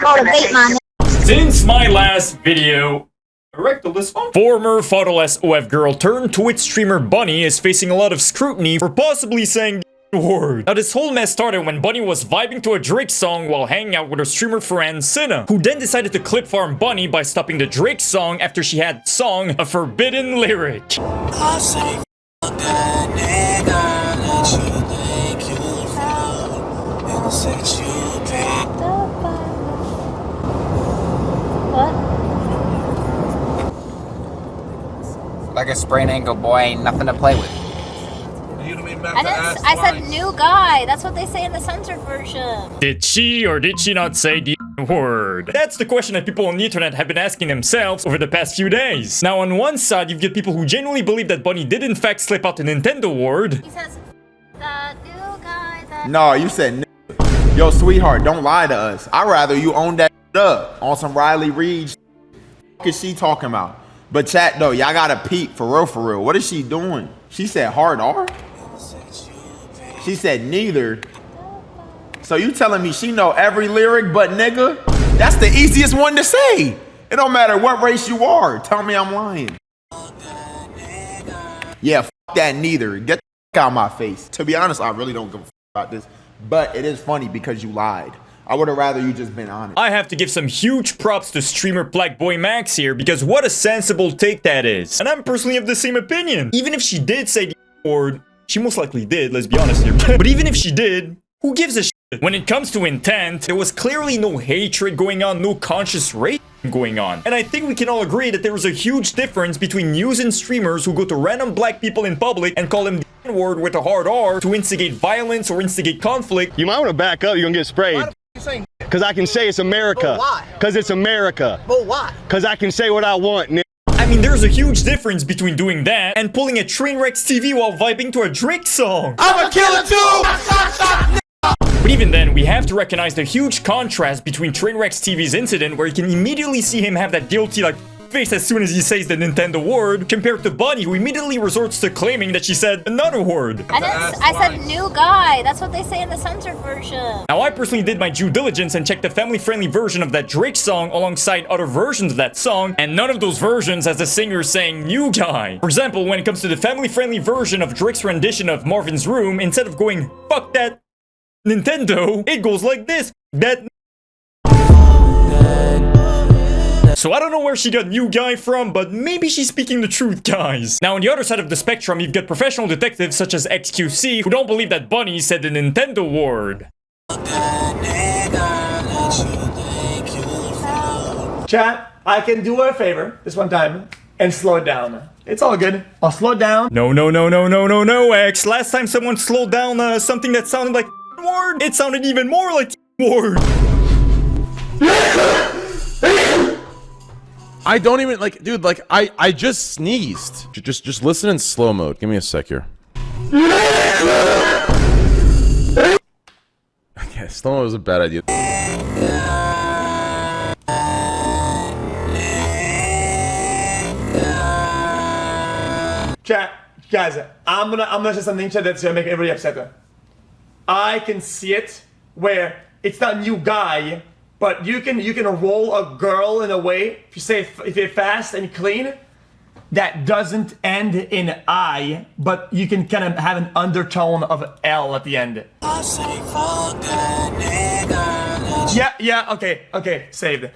Motivate my Since my last video, erected this one. Former photoless OF girl turned Twitch streamer Bunny is facing a lot of scrutiny for possibly saying the word. Now this whole mess started when Bunny was vibing to a Drake song while hanging out with her streamer friend Cinna, who then decided to clip farm Bunny by stopping the Drake song after she had sung a forbidden lyric. I say fuck that nigga that you think you found and set you back. What? Like a sprained ankle, boy, ain't nothing to play with. I said new guy. That's what they say in the censored version. Did she or did she not say the word? That's the question that people on the internet have been asking themselves over the past few days. Now on one side, you've got people who genuinely believe that Bunny did in fact slip out the Nintendo word. He says that new guy. That No, you said yo, sweetheart, don't lie to us. I'd rather you own that up on some Riley Reid. What is she talking about? But chat though, y'all gotta peep for real, for real. What is she doing? She said hard R? She said neither. So you telling me she know every lyric but nigga? That's the easiest one to say. It don't matter what race you are. Tell me I'm lying. Yeah, f that neither. Get the f out of my face. To be honest, I really don't give a f about this. But it is funny because you lied. I would have rather you just been honest. I have to give some huge props to streamer Black Boy Max here because what a sensible take that is. And I'm personally of the same opinion. Even if she did say the word, she most likely did, let's be honest here. But even if she did, who gives a shit? When it comes to intent, there was clearly no hatred going on, no conscious rage going on. And I think we can all agree that there is a huge difference between news and streamers who go to random black people in public and call them the N-word with a hard R to instigate violence or instigate conflict. You might want to back up, you're gonna get sprayed. Because I can say it's America. Why? Because it's America. But why? Because I can say what I want, nigga. I mean, there's a huge difference between doing that and pulling a Trainwreck's TV while vibing to a Drake song. I'm a killer too! But even then, we have to recognize the huge contrast between Trainwreck's TV's incident, where you can immediately see him have that guilty, like, face as soon as he says the Nintendo word, compared to Bunny, who immediately resorts to claiming that she said another word. I said new guy. That's what they say in the censored version. Now, I personally did my due diligence and checked the family-friendly version of that Drake song alongside other versions of that song, and none of those versions has the singer saying new guy. For example, when it comes to the family-friendly version of Drake's rendition of Marvin's Room, instead of going, fuck that Nintendo, it goes like this, that. So I don't know where she got new guy from, but maybe she's speaking the truth, guys. Now, on the other side of the spectrum, you've got professional detectives such as XQC who don't believe that Bunny said the Nintendo word. Chat, I can do her a favor this one time and slow it down. It's all good. I'll slow it down. No, X. Last time someone slowed down something that sounded like word, it sounded even more like word. I don't even like, dude, like I just sneezed. Just listen in slow mode. Give me a sec here. Okay, slow mode was a bad idea. Chat, guys, I'm gonna say something chat that's gonna make everybody upset. I can see it where it's not new guy, but you can roll a girl in a way, if you're fast and clean, that doesn't end in I, but you can kind of have an undertone of L at the end. I say fuck that nigga. Yeah, okay, saved.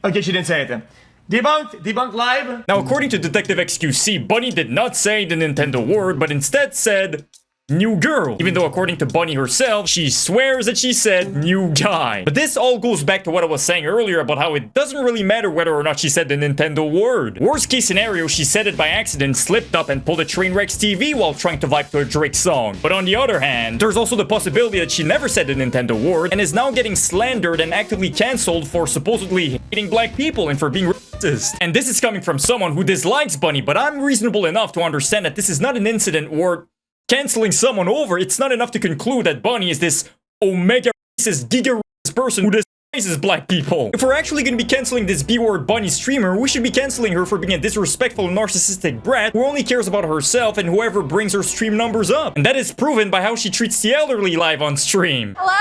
Okay, she didn't say it. Debunked live. Now, according to Detective XQC, Bunny did not say the Nintendo word, but instead said new girl, even though according to Bunny herself, she swears that she said new guy. But this all goes back to what I was saying earlier about how it doesn't really matter whether or not she said the Nintendo word. Worst case scenario, she said it by accident, slipped up and pulled a Trainwreck's TV while trying to vibe to a Drake song. But on the other hand, there's also the possibility that she never said the Nintendo word and is now getting slandered and actively cancelled for supposedly hating black people and for being racist. And this is coming from someone who dislikes Bunny, but I'm reasonable enough to understand that this is not an incident where canceling someone over, it's not enough to conclude that Bunny is this omega racist, giga racist person who is black people. If we're actually gonna be canceling this B-word bunny streamer, we should be canceling her for being a disrespectful narcissistic brat who only cares about herself and whoever brings her stream numbers up. And that is proven by how she treats the elderly live on stream. Hello?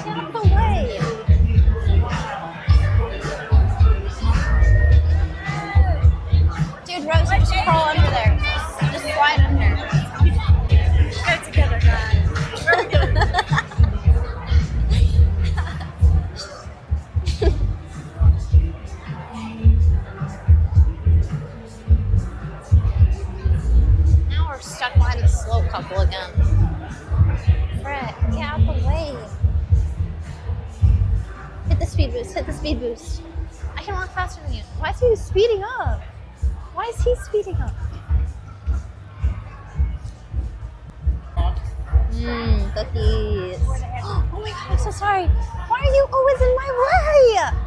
Get out of the way. Dude, Rose, just crawl under there. Just slide under. Get it together, guys. Now we're stuck behind the slow couple again. Fred, get out the way. Hit the speed boost, hit the speed boost. I can walk faster than you. Why is he speeding up? Why is he speeding up? Cookies. Oh my god, I'm so sorry. Why are you always in my way?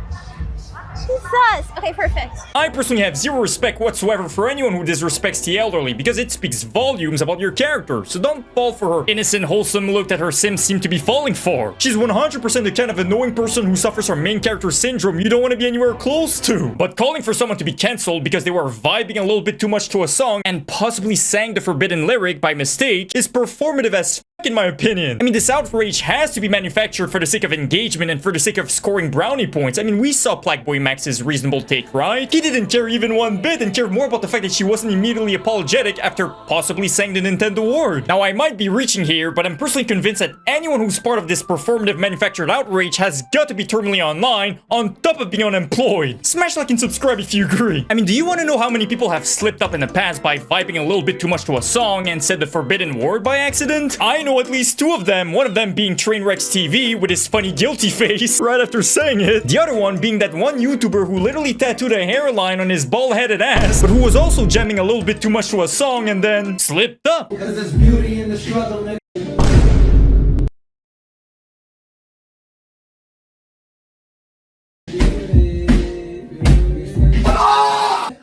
Jesus. Okay, perfect. I personally have zero respect whatsoever for anyone who disrespects the elderly because it speaks volumes about your character. So don't fall for her innocent, wholesome look that her sims seem to be falling for. She's 100% the kind of annoying person who suffers from main character syndrome you don't want to be anywhere close to. But calling for someone to be cancelled because they were vibing a little bit too much to a song and possibly sang the forbidden lyric by mistake is performative as in my opinion. I mean, this outrage has to be manufactured for the sake of engagement and for the sake of scoring brownie points. I mean, we saw Blackboy Max's reasonable take, right? He didn't care even one bit and cared more about the fact that she wasn't immediately apologetic after possibly saying the Nintendo word. Now, I might be reaching here, but I'm personally convinced that anyone who's part of this performative manufactured outrage has got to be terminally online on top of being unemployed. Smash like and subscribe if you agree. I mean, do you want to know how many people have slipped up in the past by vibing a little bit too much to a song and said the forbidden word by accident? I know at least two of them, one of them being Trainwreck's TV with his funny guilty face right after saying it. The other one being that one YouTuber who literally tattooed a hairline on his bald-headed ass, but who was also jamming a little bit too much to a song and then slipped up. Because there's beauty in the struggle, nigga.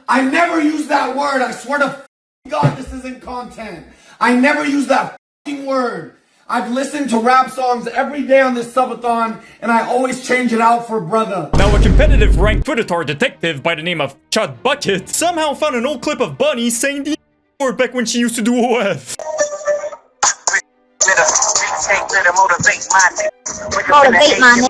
I never use that word. I swear to God, this isn't content. I never use that word. I've listened to rap songs every day on this subathon, and I always change it out for brother. Now, a competitive ranked Twitter detective by the name of Chud Bucket somehow found an old clip of Bunny saying the word back when she used to do OF. Motivate my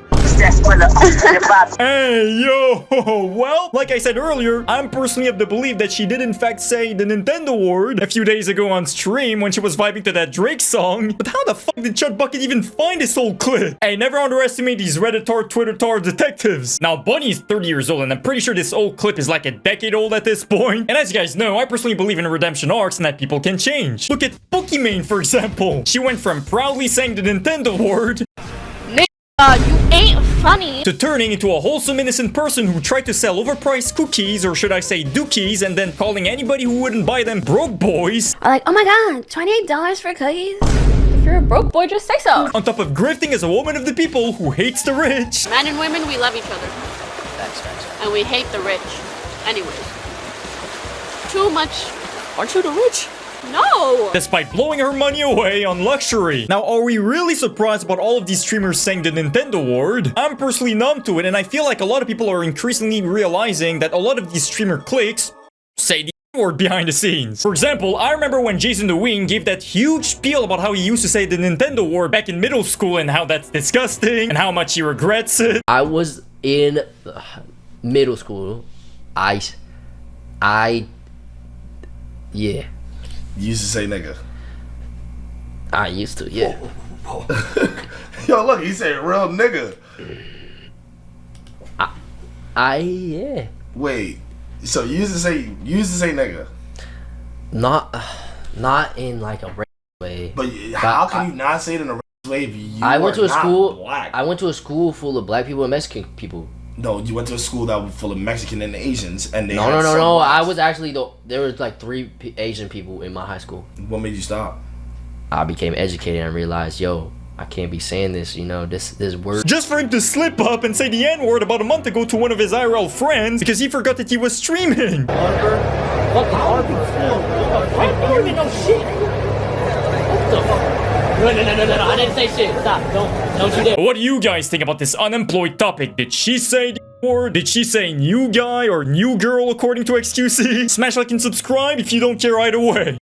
Hey, yo! Well, like I said earlier, I'm personally of the belief that she did in fact say the Nintendo word a few days ago on stream when she was vibing to that Drake song. But how the fuck did Chud Bucket even find this old clip? Hey, never underestimate these Redditor, Twitter-tar detectives. Now, Bunny is 30 years old, and I'm pretty sure this old clip is like a decade old at this point. And as you guys know, I personally believe in redemption arcs and that people can change. Look at Pokimane, for example. She went from proudly saying the Nintendo word you ain't funny to turning into a wholesome innocent person who tried to sell overpriced cookies, or should I say dookies, and then calling anybody who wouldn't buy them broke boys. Like, oh my god, $28 for cookies? If you're a broke boy, just say so. On top of grifting as a woman of the people who hates the rich. Men and women, we love each other. And we hate the rich. Anyways. Too much. Aren't you the rich? No! Despite blowing her money away on luxury. Now, are we really surprised about all of these streamers saying the Nintendo word? I'm personally numb to it, and I feel like a lot of people are increasingly realizing that a lot of these streamer cliques say the word behind the scenes. For example, I remember when Jason the Wing gave that huge spiel about how he used to say the Nintendo word back in middle school and how that's disgusting and how much he regrets it. I was in middle school. Yeah. You used to say nigga. I used to, yeah. Yo, look, he said real nigga. Yeah. Wait, so you used to say nigga? Not in like a regular way. But how can you not say it in a regular way if you I went to a school. Black? I went to a school full of black people and Mexican people. No, you went to a school that was full of Mexican and Asians, and they No. I was actually there was like 3 Asian people in my high school. What made you stop? I became educated and realized, yo, I can't be saying this. You know, this word. Just for him to slip up and say the N-word about a month ago to one of his IRL friends because he forgot that he was streaming. I don't even know shit. What the fuck? No. I didn't say shit. Stop. Don't you dare. What do you guys think about this unemployed topic? Did she say the word? Did she say new guy or new girl according to XQC? Smash like and subscribe if you don't care either way.